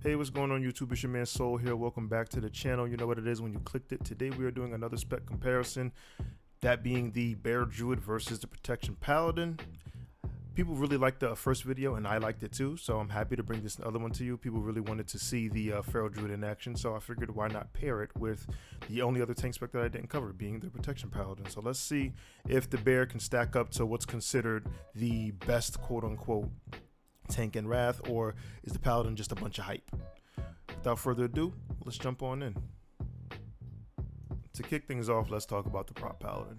Hey, what's going on YouTube? It's your man Soul here. Welcome back to the channel. You know what it is when you clicked it. Today we are doing another spec comparison, that being the Feral Druid versus the Protection Paladin. People really liked the first video and I liked it too, so I'm happy to bring this other one to you. People really wanted to see the Feral Druid in action, so I figured why not pair it with the only other tank spec that I didn't cover, being the Protection Paladin. So let's see if the bear can stack up to what's considered the best quote-unquote tank in Wrath, or is the Paladin just a bunch of hype? Without further ado, let's jump on in. To kick things off, let's talk about the Prot Paladin.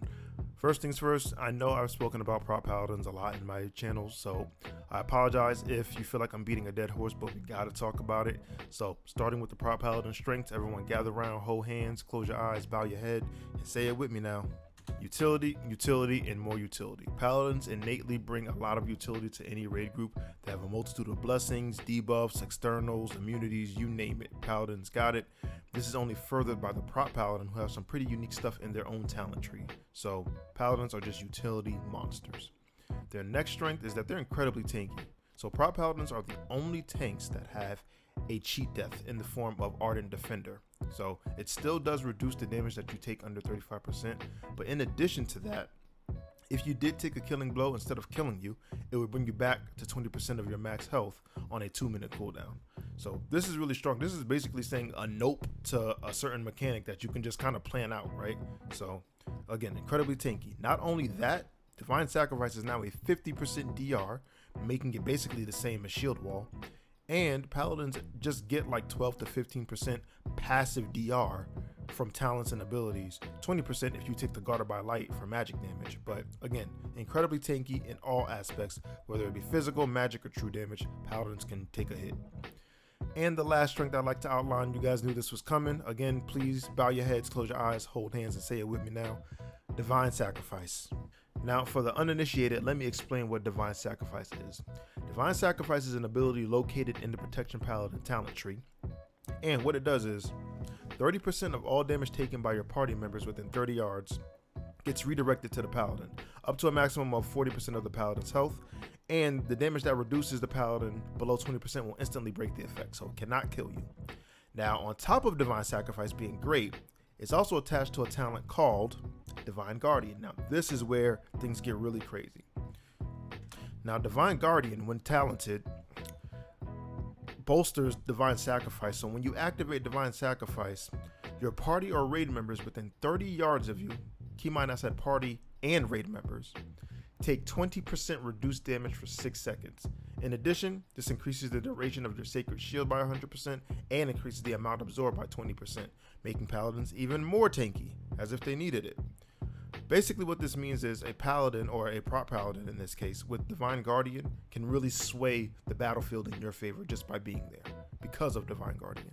First things first, I know I've spoken about Prot Paladins a lot in my channel, so I apologize if you feel like I'm beating a dead horse, but we gotta talk about it. So starting with the Prot Paladin strengths, everyone gather around, hold hands, close your eyes, bow your head, and say it with me now. Utility, utility, and more utility. Paladins innately bring a lot of utility to any raid group. They have a multitude of blessings, debuffs, externals, immunities, you name it. Paladins got it. This is only furthered by the Prot Paladin, who have some pretty unique stuff in their own talent tree. So Paladins are just utility monsters. Their next strength is that they're incredibly tanky. So Prot Paladins are the only tanks that have a cheat death in the form of Ardent Defender. So it still does reduce the damage that you take under 35%, but in addition to that, if you did take a killing blow, instead of killing you, it would bring you back to 20% of your max health on a 2-minute cooldown. So this is really strong. This is basically saying a nope to a certain mechanic that you can just kind of plan out, right? So again, incredibly tanky. Not only that, Divine Sacrifice is now a 50% DR, making it basically the same as Shield Wall. And Paladins just get like 12 to 15% passive DR from talents and abilities, 20% if you take the Guarded by Light for magic damage. But again, incredibly tanky in all aspects, whether it be physical, magic, or true damage. Paladins can take a hit. And the last strength I'd like to outline, you guys knew this was coming. Again, please bow your heads, close your eyes, hold hands, and say it with me now. Divine Sacrifice. Now, for the uninitiated, let me explain what Divine Sacrifice is. Divine Sacrifice is an ability located in the Protection Paladin talent tree, and what it does is 30% of all damage taken by your party members within 30 yards gets redirected to the Paladin, up to a maximum of 40% of the Paladin's health, and the damage that reduces the Paladin below 20% will instantly break the effect, so it cannot kill you. Now, on top of Divine Sacrifice being great, it's also attached to a talent called Divine Guardian. Now, this is where things get really crazy. Now, Divine Guardian, when talented, bolsters Divine Sacrifice. So when you activate Divine Sacrifice, your party or raid members within 30 yards of you, keep in mind I said party and raid members, take 20% reduced damage for 6 seconds. In addition, this increases the duration of your Sacred Shield by 100% and increases the amount absorbed by 20%, making Paladins even more tanky, as if they needed it. Basically what this means is a Paladin, or a Prot Paladin in this case, with Divine Guardian can really sway the battlefield in your favor just by being there because of Divine Guardian.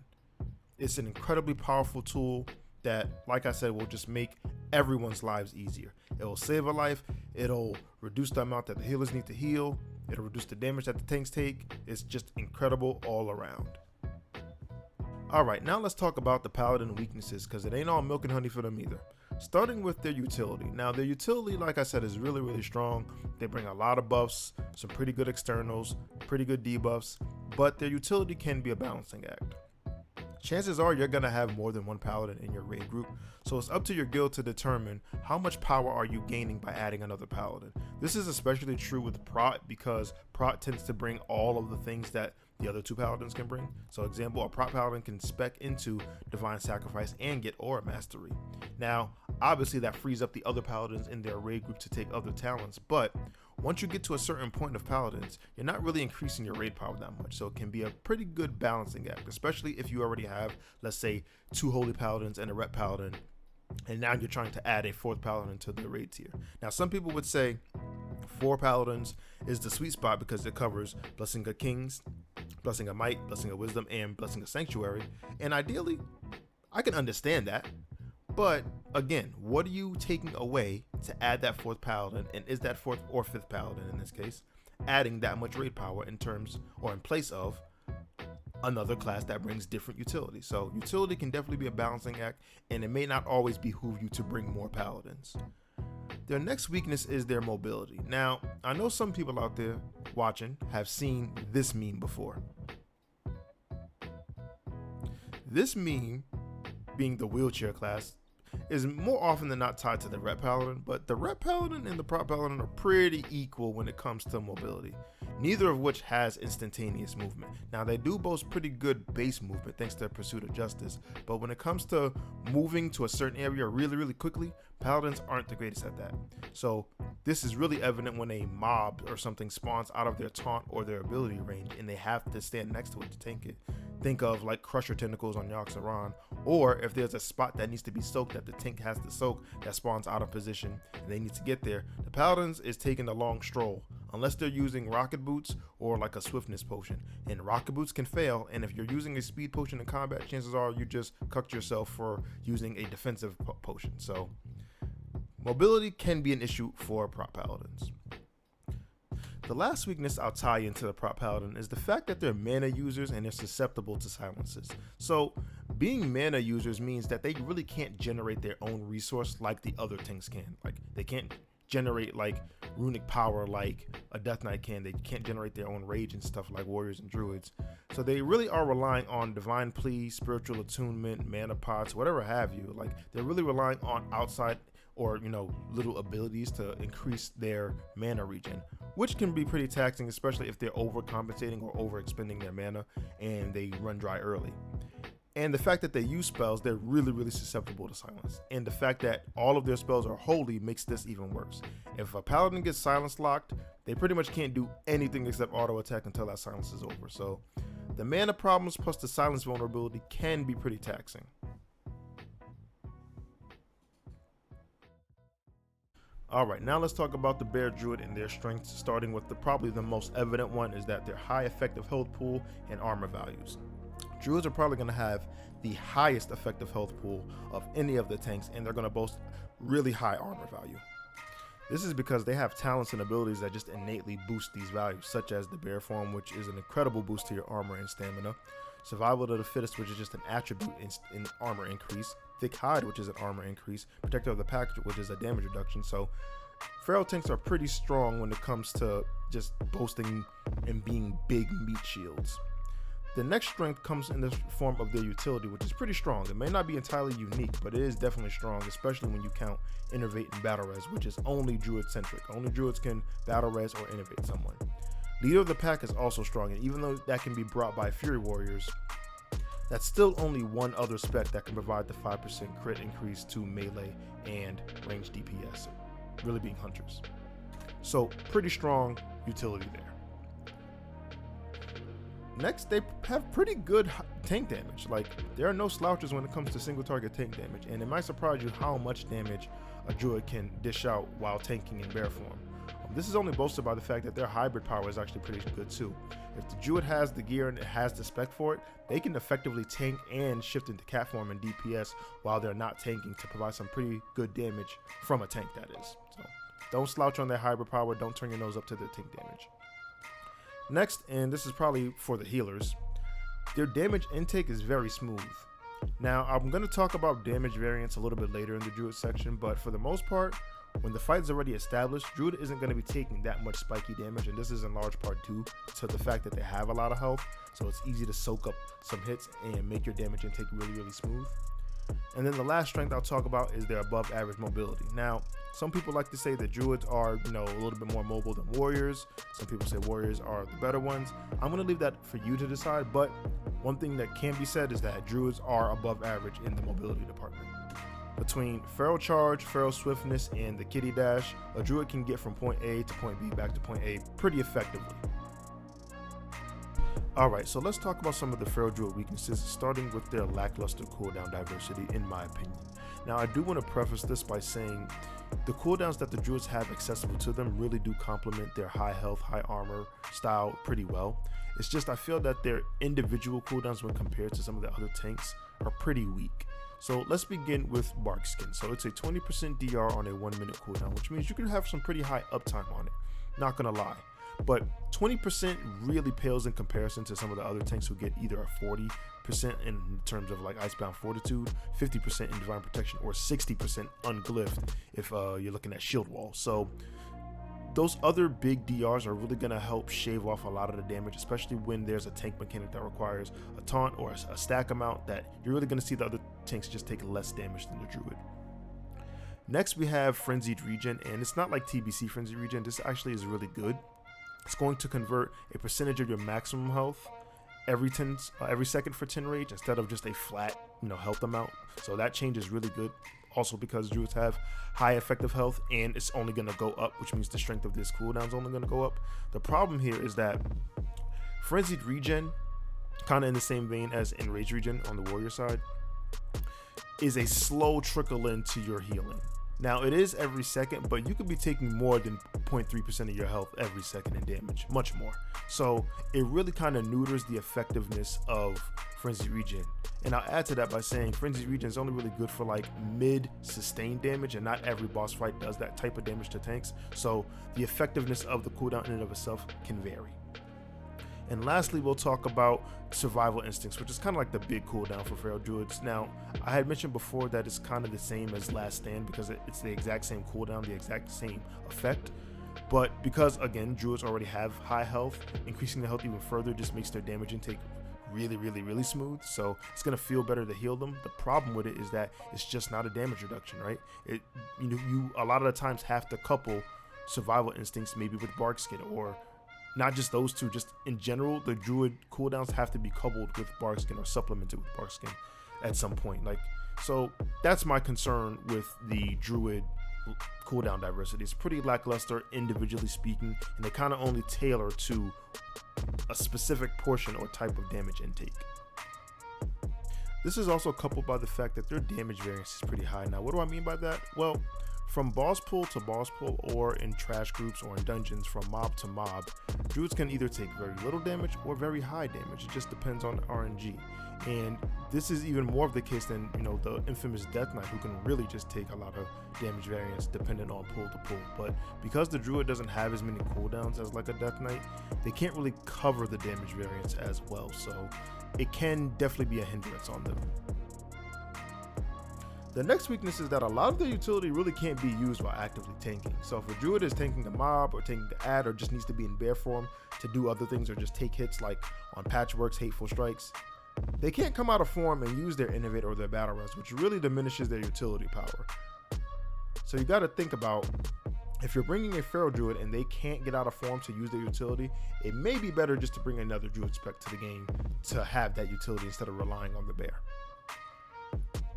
It's an incredibly powerful tool that, like I said, will just make everyone's lives easier. It will save a life, it'll reduce the amount that the healers need to heal, it'll reduce the damage that the tanks take. It's just incredible all around. Alright, now let's talk about the Paladin weaknesses, because it ain't all milk and honey for them either. Starting with their utility. Now their utility, like I said, is really strong. They bring a lot of buffs, some pretty good externals, pretty good debuffs, but their utility can be a balancing act. Chances are you're going to have more than one Paladin in your raid group, so it's up to your guild to determine how much power are you gaining by adding another Paladin. This is especially true with Prot, because Prot tends to bring all of the things that the other 2 Paladins can bring. So example, a Prot Paladin can spec into Divine Sacrifice and get Aura Mastery. Now, obviously that frees up the other Paladins in their raid group to take other talents, but once you get to a certain point of Paladins, you're not really increasing your raid power that much, so it can be a pretty good balancing act, especially if you already have, let's say, 2 Holy Paladins and a Rep Paladin, and now you're trying to add a 4th Paladin to the raid tier. Now, some people would say 4 Paladins is the sweet spot because it covers Blessing of Kings, Blessing of Might, Blessing of Wisdom, and Blessing of Sanctuary, and ideally, I can understand that. But again, what are you taking away to add that 4th Paladin, and is that 4th or 5th Paladin in this case adding that much raid power in terms, or in place of, another class that brings different utility? So utility can definitely be a balancing act, and it may not always behoove you to bring more Paladins. Their next weakness is their mobility. Now, I know some people out there watching have seen this meme before. This meme, being the wheelchair class, is more often than not tied to the Ret Paladin, but the Ret Paladin and the Prot Paladin are pretty equal when it comes to mobility, neither of which has instantaneous movement. Now they do boast pretty good base movement thanks to Pursuit of Justice, but when it comes to moving to a certain area really quickly, Paladins aren't the greatest at that. So this is really evident when a mob or something spawns out of their taunt or their ability range and they have to stand next to it to tank it. Think of like Crusher Tentacles on Yaxaran, or if there's a spot that needs to be soaked that the tank has to soak that spawns out of position and they need to get there, the Paladins is taking a long stroll, unless they're using rocket boots or like a swiftness potion. And rocket boots can fail, and if you're using a speed potion in combat, chances are you just cucked yourself for using a defensive potion. So mobility can be an issue for Prot Paladins. The last weakness I'll tie into the Prot Paladin is the fact that they're mana users and they're susceptible to silences. So being mana users means that they really can't generate their own resource like the other tanks can. Like they can't generate like runic power like a Death Knight can. They can't generate their own rage and stuff like warriors and druids. So they really are relying on divine plea, spiritual attunement, mana pots, whatever have you. Like they're really relying on outside or little abilities to increase their mana regen, which can be pretty taxing, especially if they're overcompensating or overexpending their mana and they run dry early. And the fact that they use spells, they're really susceptible to silence. And the fact that all of their spells are holy makes this even worse. If a paladin gets silence locked, they pretty much can't do anything except auto attack until that silence is over. So the mana problems plus the silence vulnerability can be pretty taxing. Alright, now let's talk about the Bear Druid and their strengths, starting with probably the most evident one is that their high effective health pool and armor values. Druids are probably going to have the highest effective health pool of any of the tanks, and they're going to boast really high armor value. This is because they have talents and abilities that just innately boost these values, such as the Bear Form, which is an incredible boost to your armor and stamina, Survival of the Fittest, which is just an attribute in armor increase, Thick Hide, which is an armor increase, Protector of the Pack, which is a damage reduction. So feral tanks are pretty strong when it comes to just boasting and being big meat shields. The next strength comes in the form of their utility, which is pretty strong. It may not be entirely unique, but it is definitely strong, especially when you count Innervate and Battle Res, which is only Druid centric. Only Druids can Battle Res or Innervate someone. Leader of the Pack is also strong, and even though that can be brought by Fury Warriors, that's still only one other spec that can provide the 5% crit increase to melee and range DPS, really being hunters. So pretty strong utility there. Next, they have pretty good tank damage. Like, there are no slouches when it comes to single target tank damage, and it might surprise you how much damage a druid can dish out while tanking in bear form. This is only boasted by the fact that their hybrid power is actually pretty good too. If the druid has the gear and it has the spec for it, they can effectively tank and shift into cat form and DPS while they're not tanking to provide some pretty good damage from a tank, that is. So don't slouch on their hybrid power, don't turn your nose up to their tank damage. Next, and this is probably for the healers, their damage intake is very smooth. Now, I'm going to talk about damage variance a little bit later in the druid section, but for the most part, when the fight is already established, druid isn't going to be taking that much spiky damage, and this is in large part due to the fact that they have a lot of health, so it's easy to soak up some hits and make your damage intake really smooth. And then the last strength I'll talk about is their above average mobility. Now, some people like to say that druids are, a little bit more mobile than warriors. Some people say warriors are the better ones. I'm going to leave that for you to decide, but one thing that can be said is that druids are above average in the mobility department. Between Feral Charge, Feral Swiftness, and the Kitty Dash, a druid can get from point A to point B back to point A pretty effectively. Alright, so let's talk about some of the Feral Druid weaknesses, starting with their lackluster cooldown diversity, in my opinion. Now, I do want to preface this by saying the cooldowns that the druids have accessible to them really do complement their high health, high armor style pretty well. It's just I feel that their individual cooldowns when compared to some of the other tanks are pretty weak. So let's begin with Bark Skin. So it's a 20% DR on a 1 minute cooldown, which means you can have some pretty high uptime on it, not gonna lie. But 20% really pales in comparison to some of the other tanks who get either a 40% in terms of like Icebound Fortitude, 50% in Divine Protection, or 60% unglyphed if you're looking at Shield Wall. So those other big DRs are really going to help shave off a lot of the damage, especially when there's a tank mechanic that requires a taunt or a stack amount, that you're really going to see the other tanks just take less damage than the Druid. Next, we have Frenzied Regen, and it's not like TBC Frenzied Regen. This actually is really good. It's going to convert a percentage of your maximum health every second for 10 rage instead of just a flat, health amount. So that change is really good. Also, because Druids have high effective health and it's only going to go up, which means the strength of this cooldown is only going to go up. The problem here is that Frenzied Regen, kind of in the same vein as Enraged Regen on the warrior side, is a slow trickle into your healing. Now, it is every second, but you could be taking more than 0.3% of your health every second in damage, much more. So it really kind of neuters the effectiveness of Frenzied Regen. And I'll add to that by saying Frenzied Regen is only really good for like mid sustained damage, and not every boss fight does that type of damage to tanks. So the effectiveness of the cooldown in and of itself can vary. And lastly, we'll talk about Survival Instincts, which is kind of like the big cooldown for Feral Druids. Now, I had mentioned before that it's kind of the same as Last Stand because it's the exact same cooldown, the exact same effect. But because, again, Druids already have high health, increasing the health even further just makes their damage intake really, really, really smooth. So it's going to feel better to heal them. The problem with it is that it's just not a damage reduction, right? You a lot of the times have to couple Survival Instincts maybe with Bark Skin, or not just those two, just in general, the Druid cooldowns have to be coupled with Bark Skin or supplemented with Bark Skin at some point. So that's my concern with the Druid cooldown diversity. It's pretty lackluster individually speaking, and they kind of only tailor to a specific portion or type of damage intake. This is also coupled by the fact that their damage variance is pretty high. Now, what do I mean by that? Well, from boss pool to boss pool, or in trash groups or in dungeons, from mob to mob, Druids can either take very little damage or very high damage. It just depends on RNG. And this is even more of the case than, the infamous Death Knight, who can really just take a lot of damage variance depending on pool to pool. But because the Druid doesn't have as many cooldowns as like a Death Knight, they can't really cover the damage variance as well. So it can definitely be a hindrance on them. The next weakness is that a lot of their utility really can't be used while actively tanking. So if a Druid is tanking a mob or tanking the ad, or just needs to be in bear form to do other things or just take hits like on Patchwork's Hateful Strikes, they can't come out of form and use their Innovate or their Battle Res, which really diminishes their utility power. So you got to think about, if you're bringing a Feral Druid and they can't get out of form to use their utility, it may be better just to bring another Druid spec to the game to have that utility instead of relying on the bear.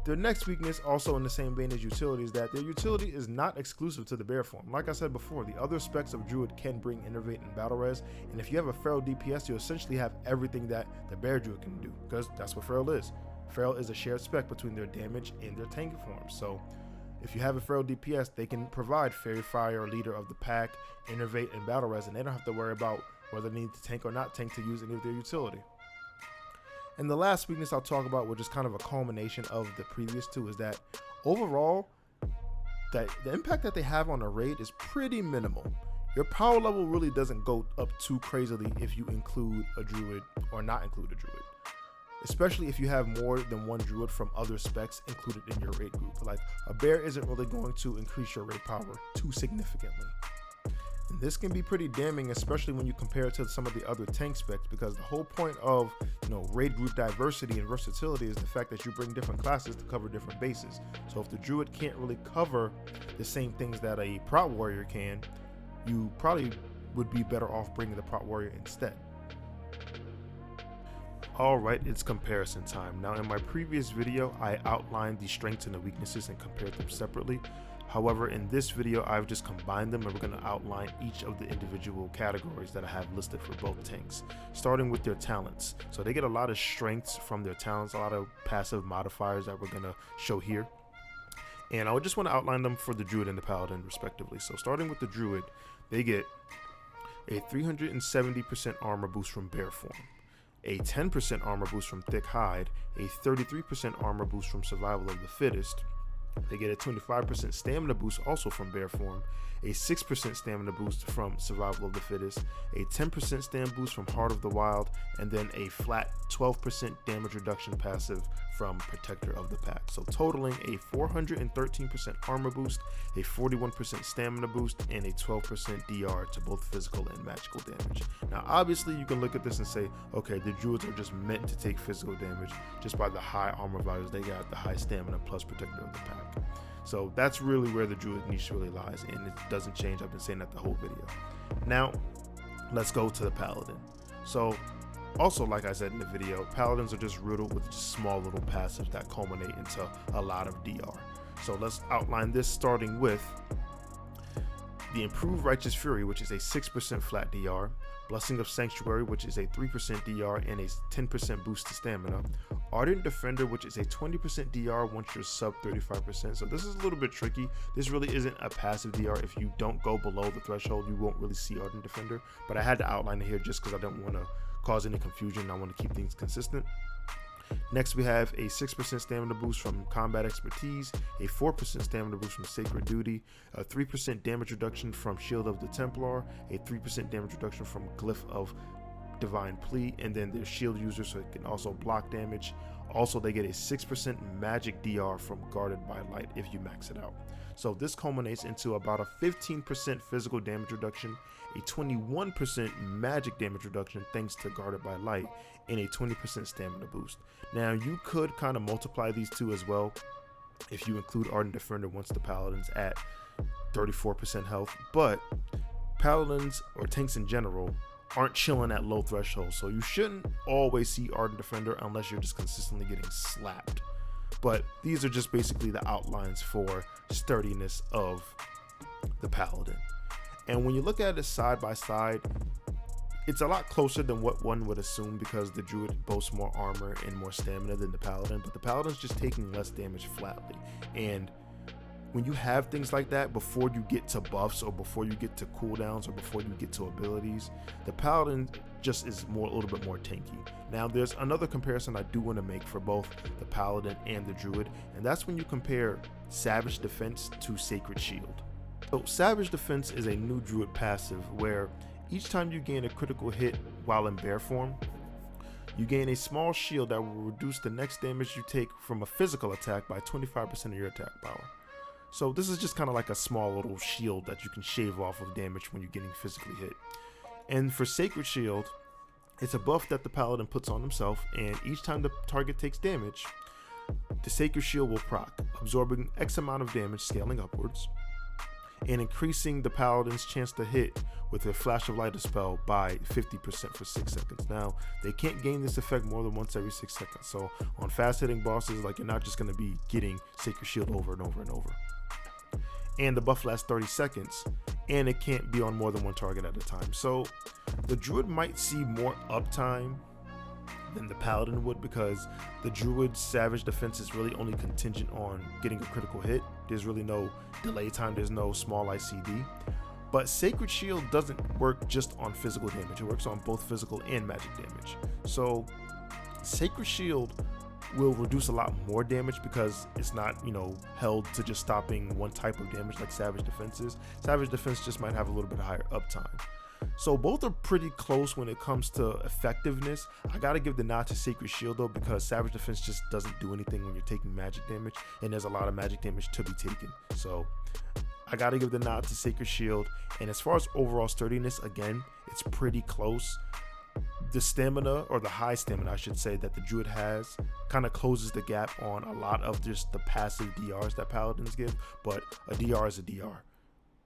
Their next weakness, also in the same vein as utility, is that their utility is not exclusive to the bear form. Like I said before, the other specs of Druid can bring Innovate and Battle Res, and if you have a Feral DPS, you essentially have everything that the bear Druid can do, because that's what Feral is. Feral is a shared spec between their damage and their tank form. So if you have a Feral DPS, they can provide Fairy Fire, Leader of the Pack, Innovate, and Battle Res, and they don't have to worry about whether they need to tank or not tank to use any of their utility. And the last weakness I'll talk about, which is kind of a culmination of the previous two, is that overall, that the impact that they have on a raid is pretty minimal. Your power level really doesn't go up too crazily if you include a Druid or not include a Druid, especially if you have more than one Druid from other specs included in your raid group. Like, a bear isn't really going to increase your raid power too significantly. And this can be pretty damning, especially when you compare it to some of the other tank specs, because the whole point of raid group diversity and versatility is the fact that you bring different classes to cover different bases. So if the Druid can't really cover the same things that a Prot Warrior can, you probably would be better off bringing the Prot Warrior instead. Alright, it's comparison time. Now, in my previous video, I outlined the strengths and the weaknesses and compared them separately. However, in this video, I've just combined them, and we're going to outline each of the individual categories that I have listed for both tanks, starting with their talents. So they get a lot of strengths from their talents, a lot of passive modifiers that we're going to show here. And I just want to outline them for the Druid and the Paladin respectively. So starting with the Druid, they get a 370% armor boost from bear form, a 10% armor boost from thick hide, a 33% armor boost from survival of the fittest. They get a 25% stamina boost also from bear form, a 6% stamina boost from survival of the fittest, a 10% stam boost from Heart of the Wild, and then a flat 12% damage reduction passive from Protector of the Pack. So totaling a 413% armor boost, a 41% stamina boost, and a 12% DR to both physical and magical damage. Now obviously you can look at this and say, okay, the druids are just meant to take physical damage just by the high armor values they got, the high stamina plus Protector of the Pack. So that's really where the druid niche really lies, and it doesn't change. I've been saying that the whole video. Now let's go to the paladin. So also, like I said in the video, paladins are just riddled with just small little passives that culminate into a lot of DR. So let's outline this, starting with the improved Righteous Fury, which is a 6% flat DR, Blessing of Sanctuary, which is a 3% DR and a 10% boost to stamina, Ardent Defender, which is a 20% DR once you're sub 35%. So this is a little bit tricky. This really isn't a passive DR. If you don't go below the threshold, you won't really see Ardent Defender, but I had to outline it here just because I don't want to cause any confusion. I want to keep things consistent. Next, we have a 6% stamina boost from Combat Expertise, a 4% stamina boost from Sacred Duty, a 3% damage reduction from Shield of the Templar, a 3% damage reduction from Glyph of Divine Plea, and then their shield user, so it can also block damage. Also, they get a 6% magic DR from Guarded by Light if you max it out. So this culminates into about a 15% physical damage reduction, a 21% magic damage reduction thanks to Guarded by Light, and a 20% stamina boost. Now you could kind of multiply these two as well if you include Ardent Defender once the paladin's at 34% health, but paladins or tanks in general aren't chilling at low thresholds, so you shouldn't always see Ardent Defender unless you're just consistently getting slapped. But these are just basically the outlines for sturdiness of the paladin. And when you look at it side by side, it's a lot closer than what one would assume because the druid boasts more armor and more stamina than the paladin, but the paladin's just taking less damage flatly. And when you have things like that, before you get to buffs or before you get to cooldowns or before you get to abilities, the paladin just is a little bit more tanky. Now there's another comparison I do want to make for both the paladin and the druid, and that's when you compare Savage Defense to Sacred Shield. So Savage Defense is a new druid passive where each time you gain a critical hit while in bear form, you gain a small shield that will reduce the next damage you take from a physical attack by 25% of your attack power. So this is just kind of like a small little shield that you can shave off of damage when you're getting physically hit. And for Sacred Shield, it's a buff that the paladin puts on himself, and each time the target takes damage, the Sacred Shield will proc, absorbing X amount of damage scaling upwards, and increasing the paladin's chance to hit with a Flash of Light spell by 50% for 6 seconds. Now, they can't gain this effect more than once every 6 seconds, so on fast hitting bosses, like, you're not just going to be getting Sacred Shield over and over and over. And the buff lasts 30 seconds, and it can't be on more than one target at a time. So the druid might see more uptime than the paladin would, because the druid's Savage Defense is really only contingent on getting a critical hit. There's really no delay time, there's no small ICD. But Sacred Shield doesn't work just on physical damage, it works on both physical and magic damage. So Sacred Shield will reduce a lot more damage because it's not, held to just stopping one type of damage like Savage Defense is. Savage Defense just might have a little bit higher uptime. So both are pretty close when it comes to effectiveness. I gotta give the nod to Sacred Shield though, because Savage Defense just doesn't do anything when you're taking magic damage, and there's a lot of magic damage to be taken. So I gotta give the nod to Sacred Shield. And as far as overall sturdiness, again, it's pretty close. The stamina, or the high stamina I should say, that the druid has kind of closes the gap on a lot of just the passive DRs that paladins give, but a DR is a DR.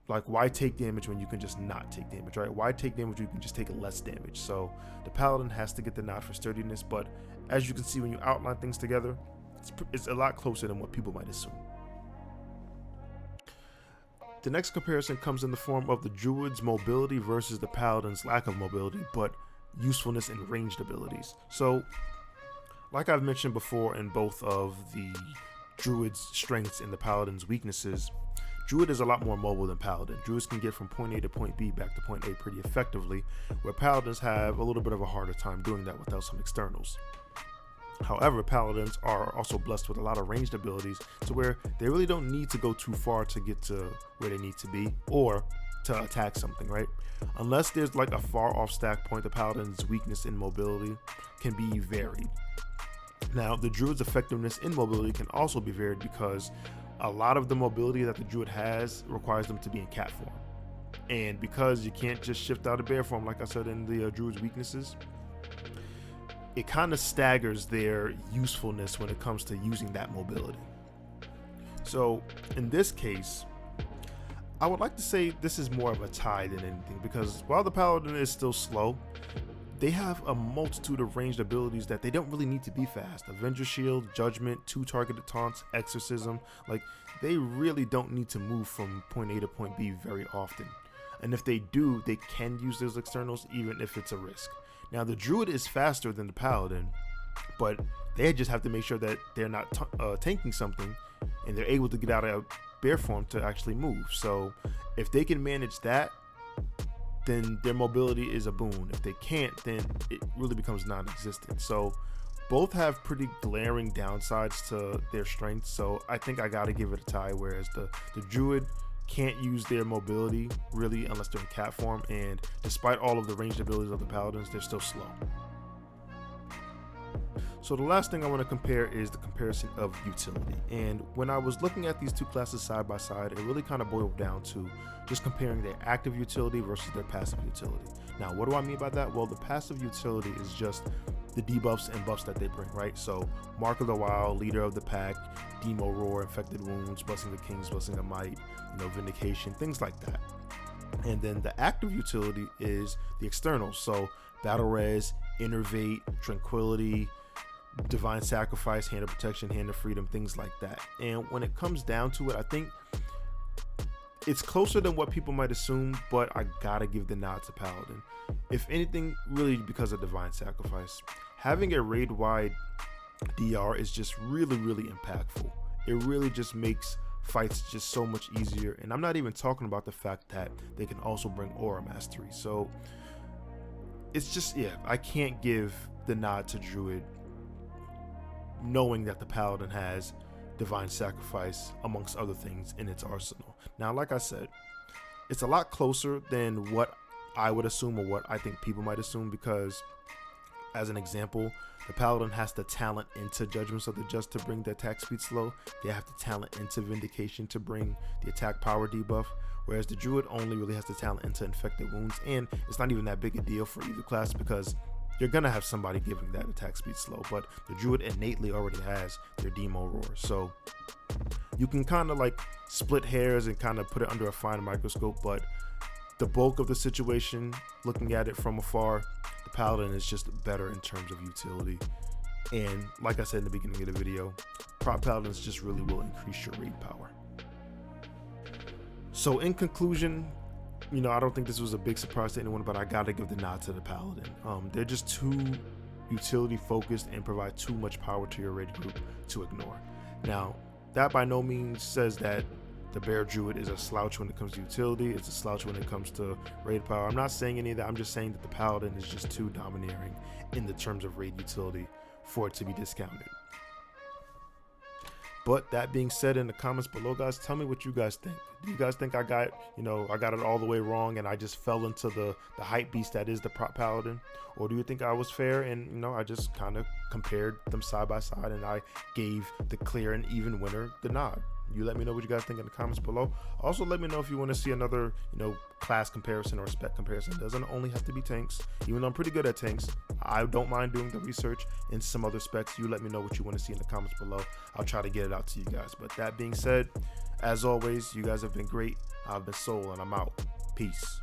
Like, why take damage when you can just not take damage, right? Why take damage when you can just take less damage? So the paladin has to get the nod for sturdiness, but as you can see when you outline things together, it's a lot closer than what people might assume. The next comparison comes in the form of the druid's mobility versus the paladin's lack of mobility, but usefulness and ranged abilities. So like I've mentioned before in both of the druid's strengths and the paladin's weaknesses, druid is a lot more mobile than paladin. Druids can get from point A to point B back to point A pretty effectively, where paladins have a little bit of a harder time doing that without some externals. However, paladins are also blessed with a lot of ranged abilities to where they really don't need to go too far to get to where they need to be or to attack something, right? Unless there's like a far off stack point, the paladin's weakness in mobility can be varied. Now, the Druid's effectiveness in mobility can also be varied because a lot of the mobility that the Druid has requires them to be in cat form. And because you can't just shift out of bear form, like I said in the Druid's weaknesses, it kind of staggers their usefulness when it comes to using that mobility. So in this case, I would like to say this is more of a tie than anything, because while the Paladin is still slow, they have a multitude of ranged abilities that they don't really need to be fast. Avenger Shield, Judgment, 2 targeted taunts, Exorcism. Like, they really don't need to move from point A to point B very often. And if they do, they can use those externals even if it's a risk. Now, the Druid is faster than the Paladin, but they just have to make sure that they're not tanking something and they're able to get out of bear form to actually move. So if they can manage that, then their mobility is a boon. If they can't, then it really becomes non-existent. So both have pretty glaring downsides to their strengths, so I think I gotta give it a tie, whereas the Druid can't use their mobility really unless they're in cat form, and despite all of the ranged abilities of the Paladins, they're still slow. So the last thing I want to compare is the comparison of utility. And when I was looking at these two classes side by side, it really kind of boiled down to just comparing their active utility versus their passive utility. Now, what do I mean by that? Well, the passive utility is just the debuffs and buffs that they bring, right? So Mark of the Wild, Leader of the Pack, Demo Roar, Infected Wounds, Blessing the Kings, Blessing the Might, Vindication, things like that. And then the active utility is the externals. So Battle Res, Innervate, Tranquility, Divine Sacrifice, Hand of Protection, Hand of Freedom, things like that. And when it comes down to it, I think it's closer than what people might assume, but I gotta give the nod to Paladin. If anything, really because of Divine Sacrifice. Having a raid-wide DR is just really, really impactful. It really just makes fights just so much easier. And I'm not even talking about the fact that they can also bring Aura Mastery. So it's just, yeah, I can't give the nod to Druid knowing that the Paladin has Divine Sacrifice amongst other things in its arsenal. Now, like I said, it's a lot closer than what I would assume or what I think people might assume, because as an example, the Paladin has the talent into Judgments of the Just to bring the attack speed slow. They have the talent into Vindication to bring the attack power debuff, whereas the Druid only really has the talent into Infected Wounds, and it's not even that big a deal for either class because you're gonna have somebody giving that attack speed slow, but the Druid innately already has their Demo Roar. So you can kind of like split hairs and kind of put it under a fine microscope, but the bulk of the situation, looking at it from afar, the Paladin is just better in terms of utility. And like I said in the beginning of the video, Prot Paladins just really will increase your raid power. So in conclusion, I don't think this was a big surprise to anyone, but I gotta give the nod to the Paladin. They're just too utility focused and provide too much power to your raid group to ignore. Now, that by no means says that the Bear Druid is a slouch when it comes to utility. It's a slouch when it comes to raid power. I'm not saying any of that. I'm just saying that the Paladin is just too domineering in the terms of raid utility for it to be discounted. But that being said, in the comments below, guys, tell me what you guys think. Do you guys think I got it all the way wrong and I just fell into the hype beast that is the Prot Paladin? Or do you think I was fair and, I just kind of compared them side by side and I gave the clear and even winner the nod? You let me know what you guys think in the comments below. Also, let me know if you want to see another, class comparison or spec comparison. It doesn't only have to be tanks. Even though I'm pretty good at tanks, I don't mind doing the research in some other specs. You let me know what you want to see in the comments below. I'll try to get it out to you guys. But that being said, as always, you guys have been great. I've been Soul, and I'm out. Peace.